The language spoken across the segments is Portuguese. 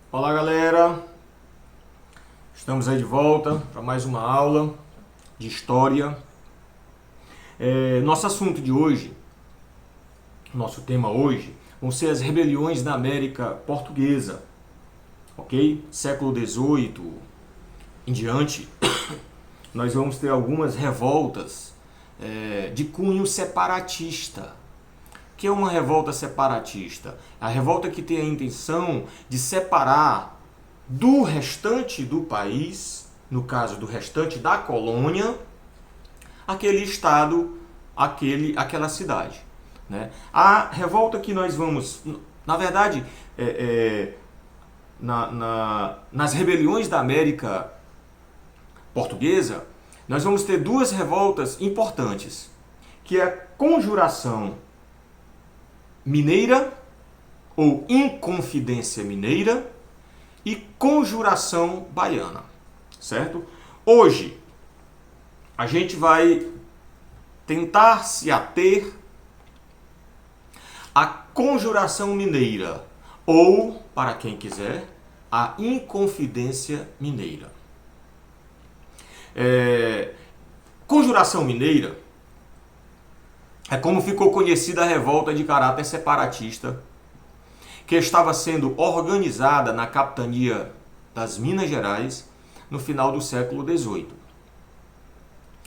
Olá galera, estamos aí de volta para mais uma aula de história. Nosso assunto de hoje, nosso tema hoje, vão ser as rebeliões na América Portuguesa, ok? Século XVIII em diante, nós vamos ter algumas revoltas de cunho separatista. O que é uma revolta separatista? A revolta que tem a intenção de separar do restante do país, no caso do restante da colônia, aquele estado, aquela cidade. Né? A revolta que nós vamos, na verdade, nas rebeliões da América Portuguesa, nós vamos ter duas revoltas importantes, que é a Conjuração Mineira, ou Inconfidência Mineira, e Conjuração Baiana, certo? Hoje, a gente vai tentar se ater à Conjuração Mineira, ou, para quem quiser, a Inconfidência Mineira. Conjuração Mineira é como ficou conhecida a revolta de caráter separatista que estava sendo organizada na capitania das Minas Gerais no final do século XVIII.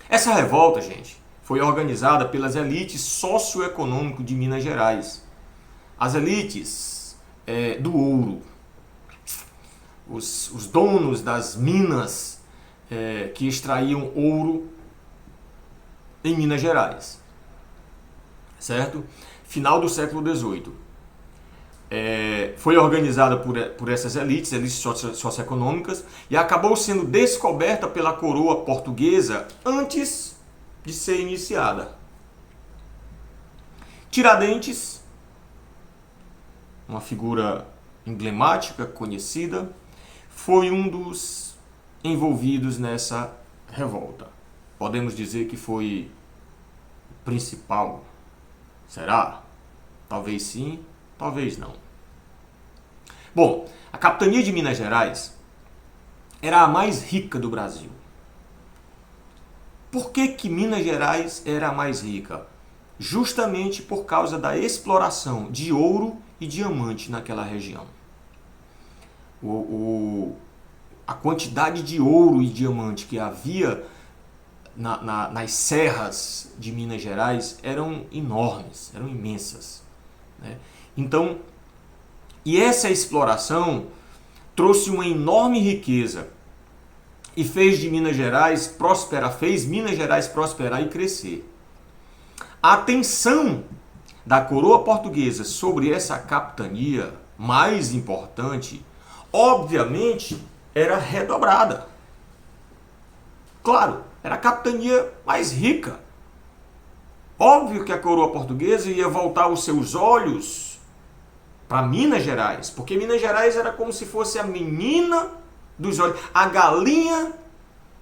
Essa revolta, gente, foi organizada pelas elites socioeconômicas de Minas Gerais. As elites do ouro, os donos das minas que extraíam ouro em Minas Gerais, certo? Final do século XVIII. Foi organizada por essas elites socioeconômicas, e acabou sendo descoberta pela coroa portuguesa antes de ser iniciada. Tiradentes, uma figura emblemática, conhecida, foi um dos envolvidos nessa revolta. Podemos dizer que foi o principal. Será? Talvez sim, talvez não. Bom, a capitania de Minas Gerais era a mais rica do Brasil. Por que Minas Gerais era a mais rica? Justamente por causa da exploração de ouro e diamante naquela região. A quantidade de ouro e diamante que havia nas serras de Minas Gerais eram enormes, eram imensas. Né? Então, e essa exploração trouxe uma enorme riqueza e fez Minas Gerais prosperar e crescer. A atenção da coroa portuguesa sobre essa capitania mais importante, obviamente, era redobrada. Claro, era a capitania mais rica. Óbvio que a coroa portuguesa ia voltar os seus olhos para Minas Gerais, porque Minas Gerais era como se fosse a menina dos olhos, a galinha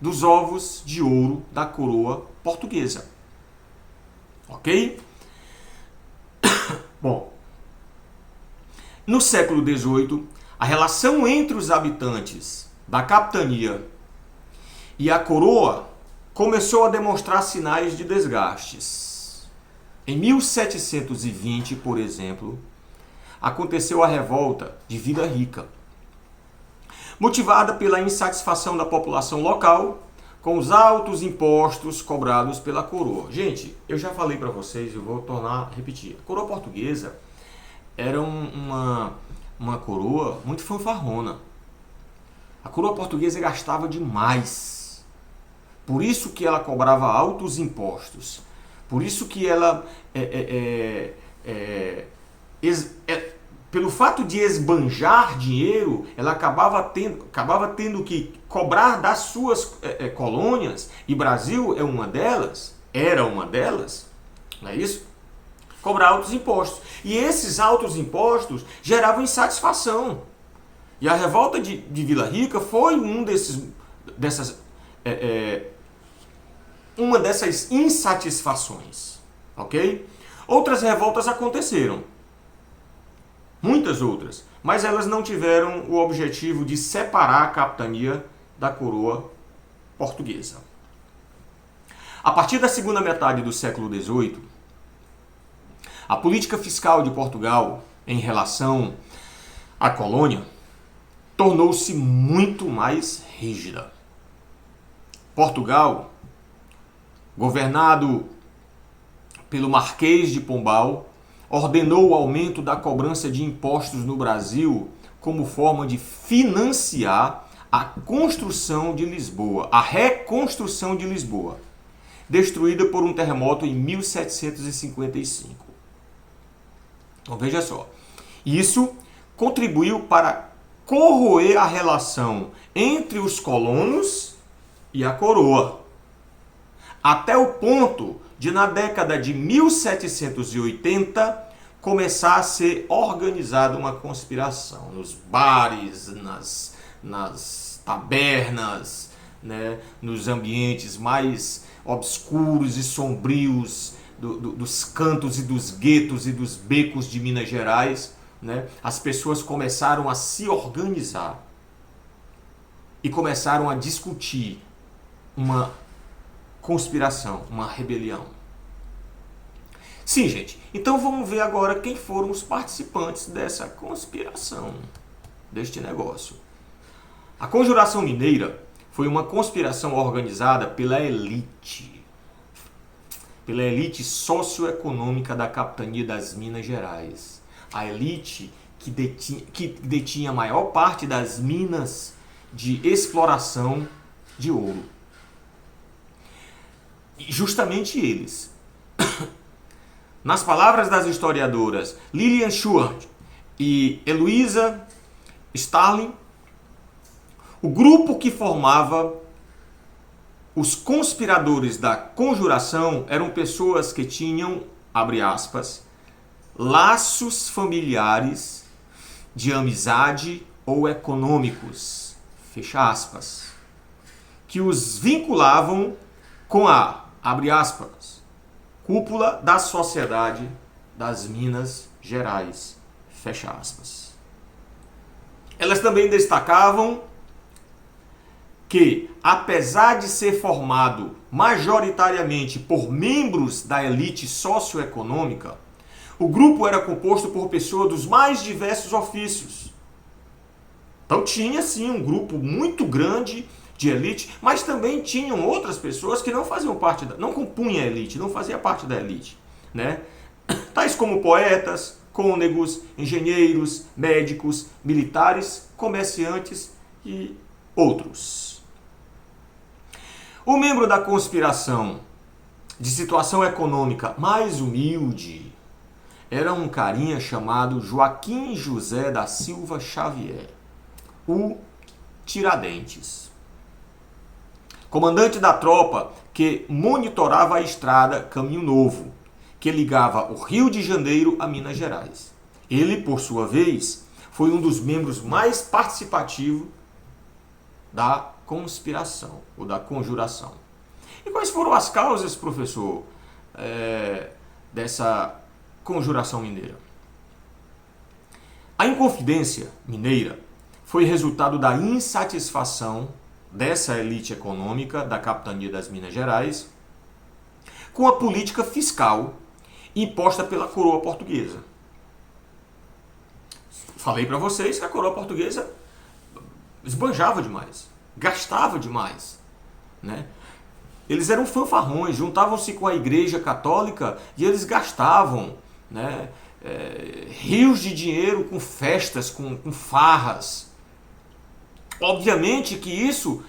dos ovos de ouro da coroa portuguesa. Ok? Bom, no século XVIII, a relação entre os habitantes da capitania e a coroa começou a demonstrar sinais de desgastes. Em 1720, por exemplo, aconteceu a revolta de Vila Rica, motivada pela insatisfação da população local com os altos impostos cobrados pela coroa. Gente, eu já falei para vocês, eu vou tornar a repetir. A coroa portuguesa era uma coroa muito fanfarrona. A coroa portuguesa gastava demais. Por isso que ela cobrava altos impostos. Por isso que ela, pelo fato de esbanjar dinheiro, ela acabava tendo que cobrar das suas colônias, e Brasil era uma delas, não é isso? Cobrar altos impostos. E esses altos impostos geravam insatisfação. E a revolta de Vila Rica foi uma dessas insatisfações, ok? Outras revoltas aconteceram, muitas outras. mas elas não tiveram o objetivo de separar a capitania da coroa portuguesa. A partir da segunda metade do século XVIII, a política fiscal de Portugal em relação à colônia tornou-se muito mais rígida. Portugal, governado pelo Marquês de Pombal, ordenou o aumento da cobrança de impostos no Brasil como forma de financiar a construção de Lisboa, a reconstrução de Lisboa, destruída por um terremoto em 1755. Então veja só, isso contribuiu para corroer a relação entre os colonos e a coroa, até o ponto de, na década de 1780, começar a ser organizada uma conspiração nos bares, nas tabernas, né, nos ambientes mais obscuros e sombrios dos cantos e dos guetos e dos becos de Minas Gerais, né, as pessoas começaram a se organizar e começaram a discutir uma conspiração, uma rebelião. Sim, gente. Então vamos ver agora quem foram os participantes dessa conspiração, deste negócio. A Conjuração Mineira foi uma conspiração organizada pela elite socioeconômica da capitania das Minas Gerais. A elite que detinha a maior parte das minas de exploração de ouro. E justamente eles. Nas palavras das historiadoras Lilian Schwartz e Eloisa Starling, o grupo que formava os conspiradores da conjuração eram pessoas que tinham, abre aspas, laços familiares de amizade ou econômicos, fecha aspas, que os vinculavam com a, abre aspas, cúpula da sociedade das Minas Gerais, fecha aspas. Elas também destacavam que, apesar de ser formado majoritariamente por membros da elite socioeconômica, o grupo era composto por pessoas dos mais diversos ofícios. Então tinha sim um grupo muito grande de elite, mas também tinham outras pessoas que não faziam parte não compunham a elite, não faziam parte da elite, né? Tais como poetas, cônegos, engenheiros, médicos, militares, comerciantes e outros. O membro da conspiração de situação econômica mais humilde era um carinha chamado Joaquim José da Silva Xavier, o Tiradentes, comandante da tropa que monitorava a estrada Caminho Novo, que ligava o Rio de Janeiro a Minas Gerais. Ele, por sua vez, foi um dos membros mais participativos da conspiração, ou da conjuração. E quais foram as causas, professor, dessa conjuração mineira? A Inconfidência Mineira foi resultado da insatisfação dessa elite econômica da capitania das Minas Gerais com a política fiscal imposta pela coroa portuguesa. Falei para vocês que a coroa portuguesa esbanjava demais, gastava demais, né? Eles eram fanfarrões, juntavam-se com a Igreja Católica e eles gastavam, né, rios de dinheiro com festas, com farras. Obviamente que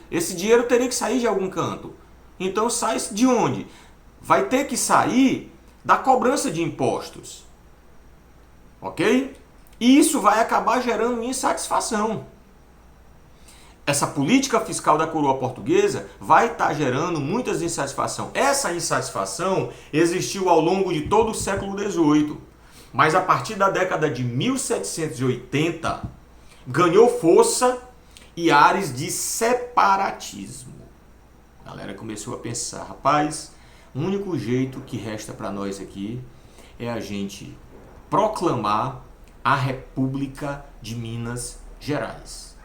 esse dinheiro teria que sair de algum canto. Então sai de onde? Vai ter que sair da cobrança de impostos. Ok? E isso vai acabar gerando insatisfação. Essa política fiscal da coroa portuguesa vai estar gerando muitas insatisfação. Essa insatisfação existiu ao longo de todo o século XVIII. Mas a partir da década de 1780, ganhou força e ares de separatismo. A galera começou a pensar, rapaz, o único jeito que resta para nós aqui é a gente proclamar a República de Minas Gerais,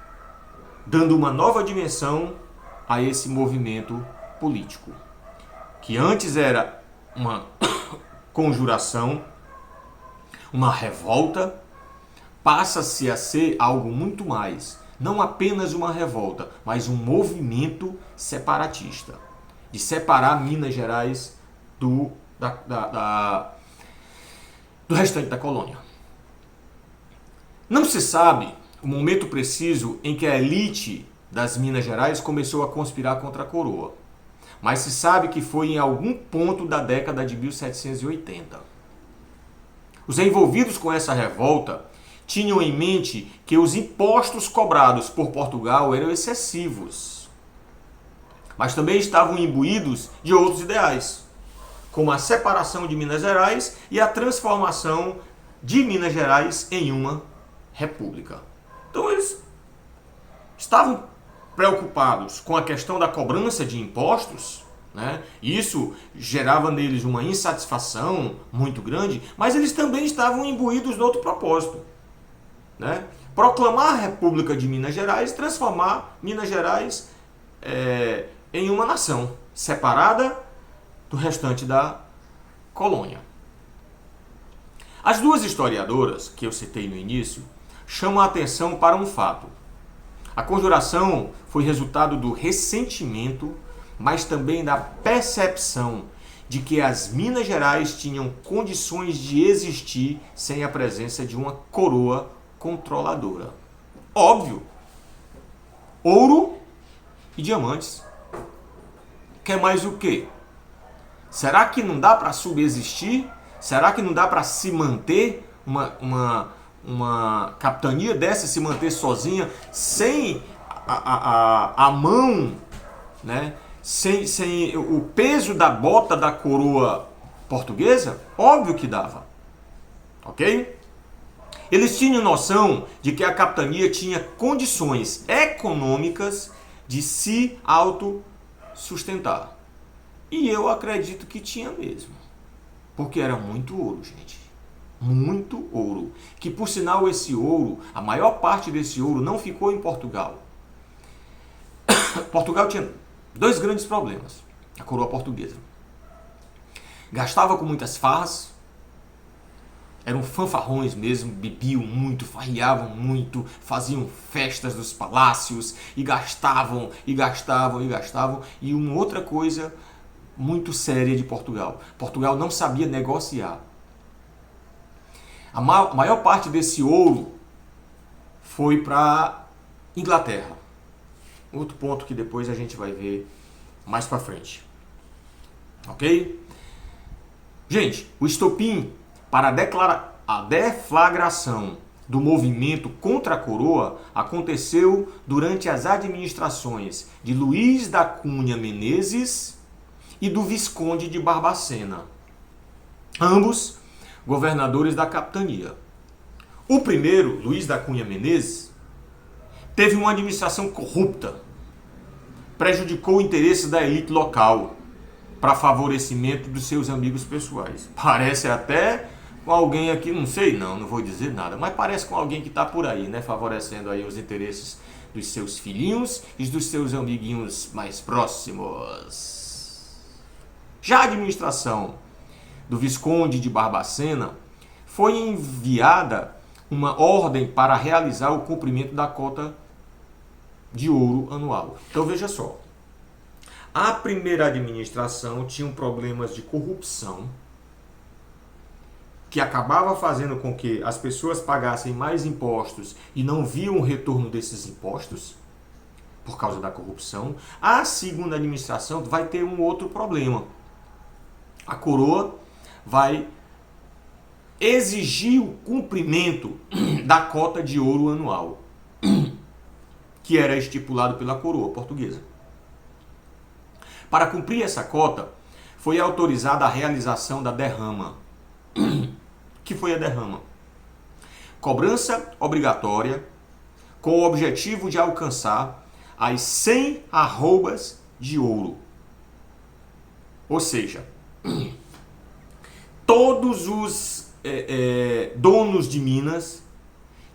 dando uma nova dimensão a esse movimento político, que antes era uma conjuração, uma revolta, passa-se a ser algo muito mais, não apenas uma revolta, mas um movimento separatista, de separar Minas Gerais do restante da colônia. Não se sabe o momento preciso em que a elite das Minas Gerais começou a conspirar contra a coroa, mas se sabe que foi em algum ponto da década de 1780. Os envolvidos com essa revolta tinham em mente que os impostos cobrados por Portugal eram excessivos, mas também estavam imbuídos de outros ideais, como a separação de Minas Gerais e a transformação de Minas Gerais em uma república. Então eles estavam preocupados com a questão da cobrança de impostos, né? Isso gerava neles uma insatisfação muito grande, mas eles também estavam imbuídos de outro propósito, né? Proclamar a República de Minas Gerais, transformar Minas Gerais em uma nação separada do restante da colônia. As duas historiadoras que eu citei no início chamam a atenção para um fato. A conjuração foi resultado do ressentimento, mas também da percepção de que as Minas Gerais tinham condições de existir sem a presença de uma coroa controladora. Óbvio, ouro e diamantes. Quer mais o quê? Será que não dá para subsistir? Será que não dá para se manter uma capitania dessa, se manter sozinha, sem a mão, né? sem o peso da bota da coroa portuguesa? Óbvio que dava. Ok? Eles tinham noção de que a capitania tinha condições econômicas de se autossustentar. E eu acredito que tinha mesmo. Porque era muito ouro, gente. Muito ouro. Que, por sinal, esse ouro, a maior parte desse ouro não ficou em Portugal. Portugal tinha dois grandes problemas. A coroa portuguesa. Gastava com muitas farras. Eram fanfarrões mesmo, bebiam muito, farreavam muito, faziam festas dos palácios e gastavam, e gastavam, e gastavam. E uma outra coisa muito séria de Portugal. Portugal não sabia negociar. A maior parte desse ouro foi para Inglaterra. Outro ponto que depois a gente vai ver mais para frente. Ok? Gente, o estopim para a deflagração do movimento contra a coroa aconteceu durante as administrações de Luís da Cunha Menezes e do Visconde de Barbacena, ambos governadores da capitania. O primeiro, Luís da Cunha Menezes, teve uma administração corrupta, prejudicou o interesse da elite local para favorecimento dos seus amigos pessoais. Parece até com alguém aqui, não sei, não vou dizer nada, mas parece com alguém que está por aí, né, favorecendo aí os interesses dos seus filhinhos e dos seus amiguinhos mais próximos. Já a administração do Visconde de Barbacena foi enviada uma ordem para realizar o cumprimento da cota de ouro anual. Então veja só, a primeira administração tinha problemas de corrupção que acabava fazendo com que as pessoas pagassem mais impostos e não viam o retorno desses impostos por causa da corrupção. A segunda administração vai ter um outro problema. A coroa vai exigir o cumprimento da cota de ouro anual, que era estipulado pela coroa portuguesa. Para cumprir essa cota, foi autorizada a realização da derrama. Que foi a derrama? Cobrança obrigatória com o objetivo de alcançar as 100 arrobas de ouro. Ou seja, todos os donos de minas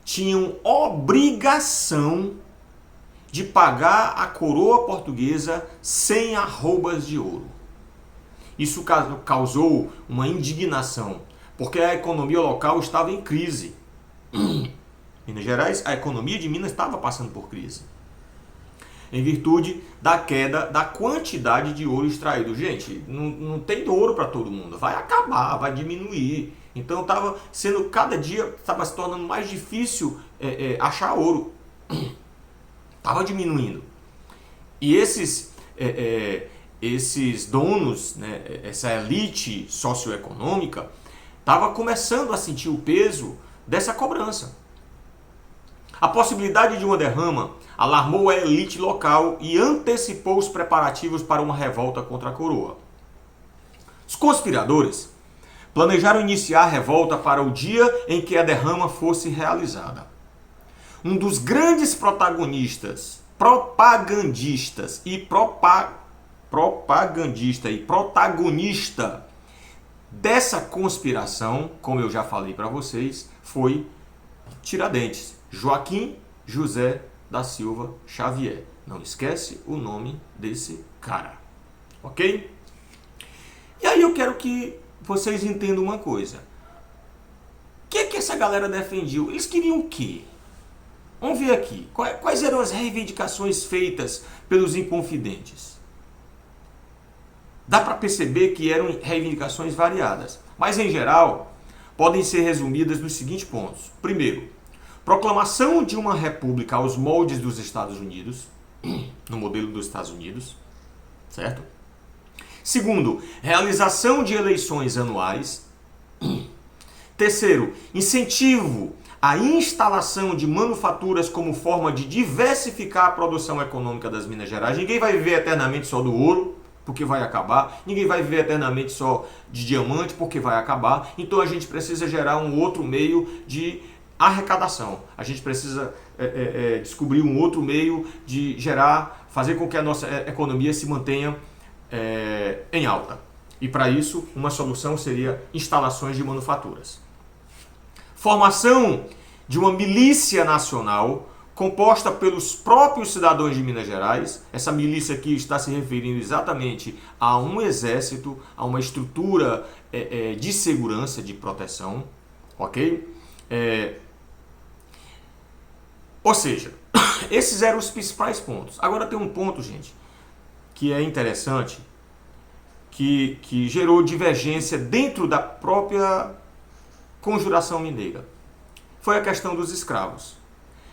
tinham obrigação de pagar a coroa portuguesa 100 arrobas de ouro. Isso causou uma indignação, porque a economia local estava em crise. Minas Gerais, a economia de Minas estava passando por crise, em virtude da queda da quantidade de ouro extraído. Gente, não tem ouro para todo mundo, vai acabar, vai diminuir. Então estava sendo, cada dia estava se tornando mais difícil achar ouro. Estava diminuindo. E esses donos, né, essa elite socioeconômica, estava começando a sentir o peso dessa cobrança. A possibilidade de uma derrama alarmou a elite local e antecipou os preparativos para uma revolta contra a coroa. Os conspiradores planejaram iniciar a revolta para o dia em que a derrama fosse realizada. Um dos grandes propagandistas e protagonista dessa conspiração, como eu já falei para vocês, foi Tiradentes, Joaquim José da Silva Xavier. Não esquece o nome desse cara, ok? E aí eu quero que vocês entendam uma coisa. O que essa galera defendia? Eles queriam o quê? Vamos ver aqui. Quais eram as reivindicações feitas pelos Inconfidentes? Dá para perceber que eram reivindicações variadas, mas em geral podem ser resumidas nos seguintes pontos. Primeiro, proclamação de uma república aos moldes dos Estados Unidos, no modelo dos Estados Unidos, certo? Segundo, realização de eleições anuais. Terceiro, incentivo à instalação de manufaturas como forma de diversificar a produção econômica das Minas Gerais. Ninguém vai viver eternamente só do ouro, porque vai acabar. Ninguém vai viver eternamente só de diamante, porque vai acabar. Então a gente precisa gerar um outro meio de arrecadação. A gente precisa descobrir um outro meio de fazer com que a nossa economia se mantenha em alta. E para isso, uma solução seria instalações de manufaturas. Formação de uma milícia nacional composta pelos próprios cidadãos de Minas Gerais. Essa milícia aqui está se referindo exatamente a um exército, a uma estrutura de segurança, de proteção, ok? Ou seja, esses eram os principais pontos. Agora tem um ponto, gente, que é interessante, que gerou divergência dentro da própria Conjuração Mineira. Foi a questão dos escravos.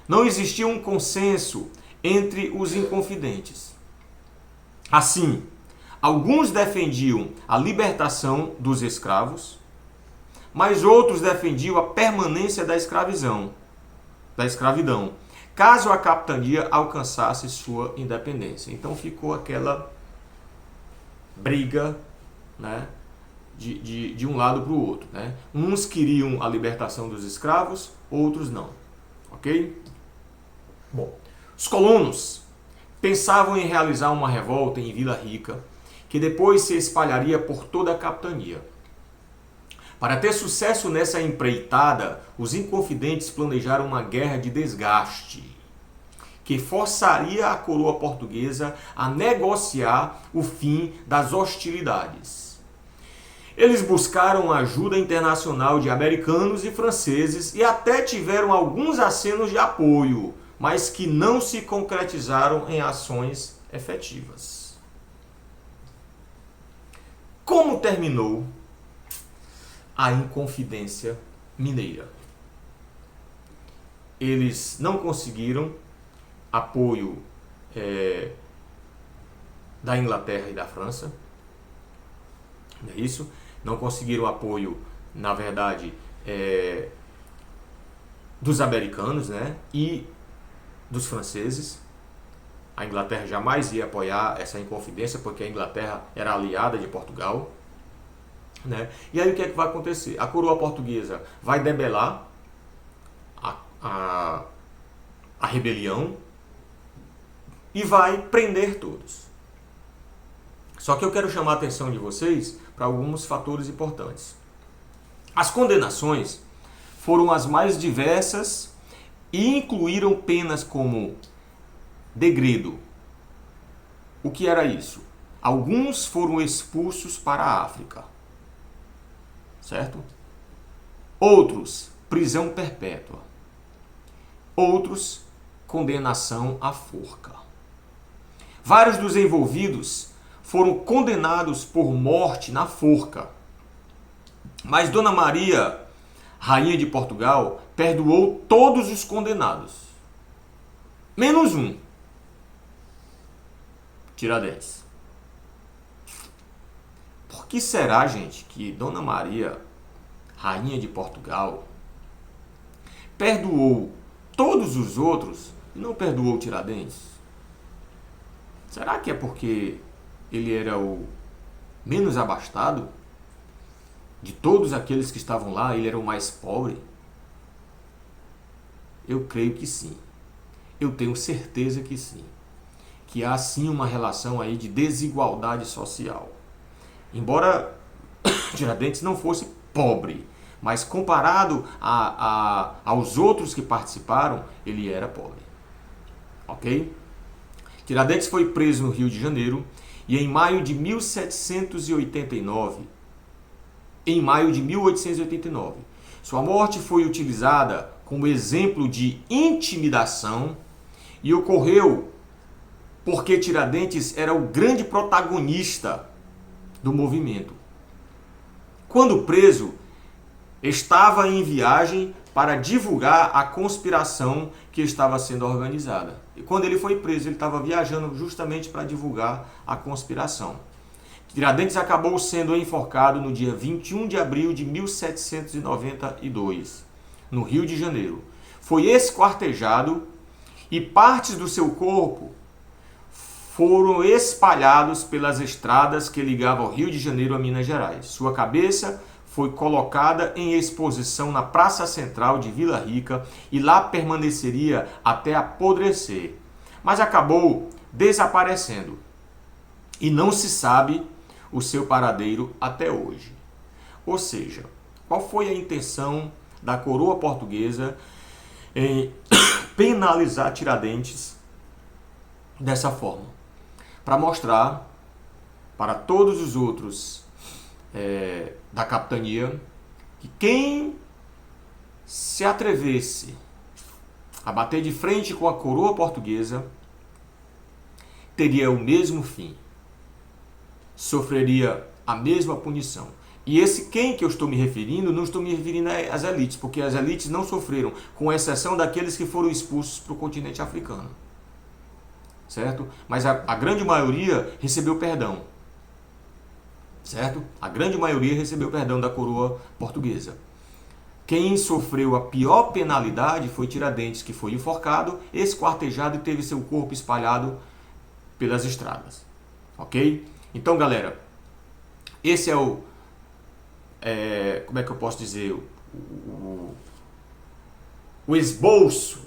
Não existia um consenso entre os inconfidentes. Assim, alguns defendiam a libertação dos escravos, mas outros defendiam a permanência da escravidão, caso a capitania alcançasse sua independência. Então ficou aquela briga, né, de um lado para o outro, né? Uns queriam a libertação dos escravos, outros não, ok? Bom, os colonos pensavam em realizar uma revolta em Vila Rica, que depois se espalharia por toda a capitania. Para ter sucesso nessa empreitada, os inconfidentes planejaram uma guerra de desgaste, que forçaria a coroa portuguesa a negociar o fim das hostilidades. Eles buscaram ajuda internacional de americanos e franceses e até tiveram alguns acenos de apoio, mas que não se concretizaram em ações efetivas. Como terminou a Inconfidência Mineira? Eles não conseguiram apoio da Inglaterra e da França, não é isso? Não conseguiram apoio, na verdade, dos americanos, né, e dos franceses. A Inglaterra jamais ia apoiar essa Inconfidência, porque a Inglaterra era aliada de Portugal, né? E aí o que é que vai acontecer? A coroa portuguesa vai debelar a rebelião e vai prender todos. Só que eu quero chamar a atenção de vocês para alguns fatores importantes. As condenações foram as mais diversas e incluíram penas como degredo. O que era isso? Alguns foram expulsos para a África, certo? Outros, prisão perpétua. Outros, condenação à forca. Vários dos envolvidos foram condenados por morte na forca. Mas Dona Maria, rainha de Portugal, perdoou todos os condenados. Menos um. Tiradentes. Por que será, gente, que Dona Maria, rainha de Portugal, perdoou todos os outros e não perdoou Tiradentes? Será que é porque ele era o menos abastado? De todos aqueles que estavam lá, ele era o mais pobre? Eu creio que sim. Eu tenho certeza que sim. Que há sim uma relação aí de desigualdade social. Embora Tiradentes não fosse pobre, mas comparado aos outros que participaram, ele era pobre. Ok? Tiradentes foi preso no Rio de Janeiro e em maio de 1889, sua morte foi utilizada como exemplo de intimidação e ocorreu porque Tiradentes era o grande protagonista do movimento. Quando preso, estava em viagem para divulgar a conspiração que estava sendo organizada. E quando ele foi preso, ele estava viajando justamente para divulgar a conspiração. Tiradentes acabou sendo enforcado no dia 21 de abril de 1792, no Rio de Janeiro. Foi esquartejado e partes do seu corpo foram espalhados pelas estradas que ligavam o Rio de Janeiro a Minas Gerais. Sua cabeça foi colocada em exposição na Praça Central de Vila Rica e lá permaneceria até apodrecer. Mas acabou desaparecendo e não se sabe o seu paradeiro até hoje. Ou seja, qual foi a intenção da coroa portuguesa em penalizar Tiradentes dessa forma? Para mostrar para todos os outros da capitania que quem se atrevesse a bater de frente com a coroa portuguesa teria o mesmo fim, sofreria a mesma punição. E esse quem que eu estou me referindo, não estou me referindo às elites, porque as elites não sofreram, com exceção daqueles que foram expulsos para o continente africano. Certo? Mas a grande maioria recebeu perdão. Certo? A grande maioria recebeu perdão da coroa portuguesa. Quem sofreu a pior penalidade foi Tiradentes, que foi enforcado, esquartejado e teve seu corpo espalhado pelas estradas. Ok? Então, galera, esse é o... como é que eu posso dizer? O esboço,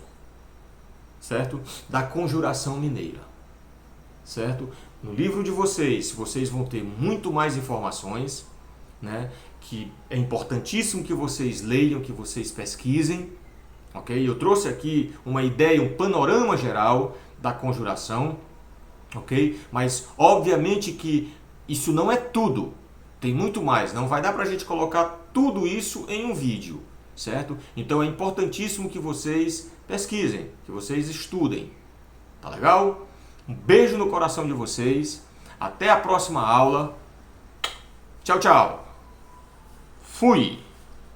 certo? Da Conjuração Mineira, certo? No livro de vocês vão ter muito mais informações, né? Que é importantíssimo que vocês leiam, que vocês pesquisem, ok? Eu trouxe aqui uma ideia, um panorama geral da conjuração, ok? Mas obviamente que isso não é tudo, tem muito mais, não vai dar pra gente colocar tudo isso em um vídeo, certo? Então é importantíssimo que vocês pesquisem, que vocês estudem, tá legal? Um beijo no coração de vocês, até a próxima aula, tchau, tchau, fui!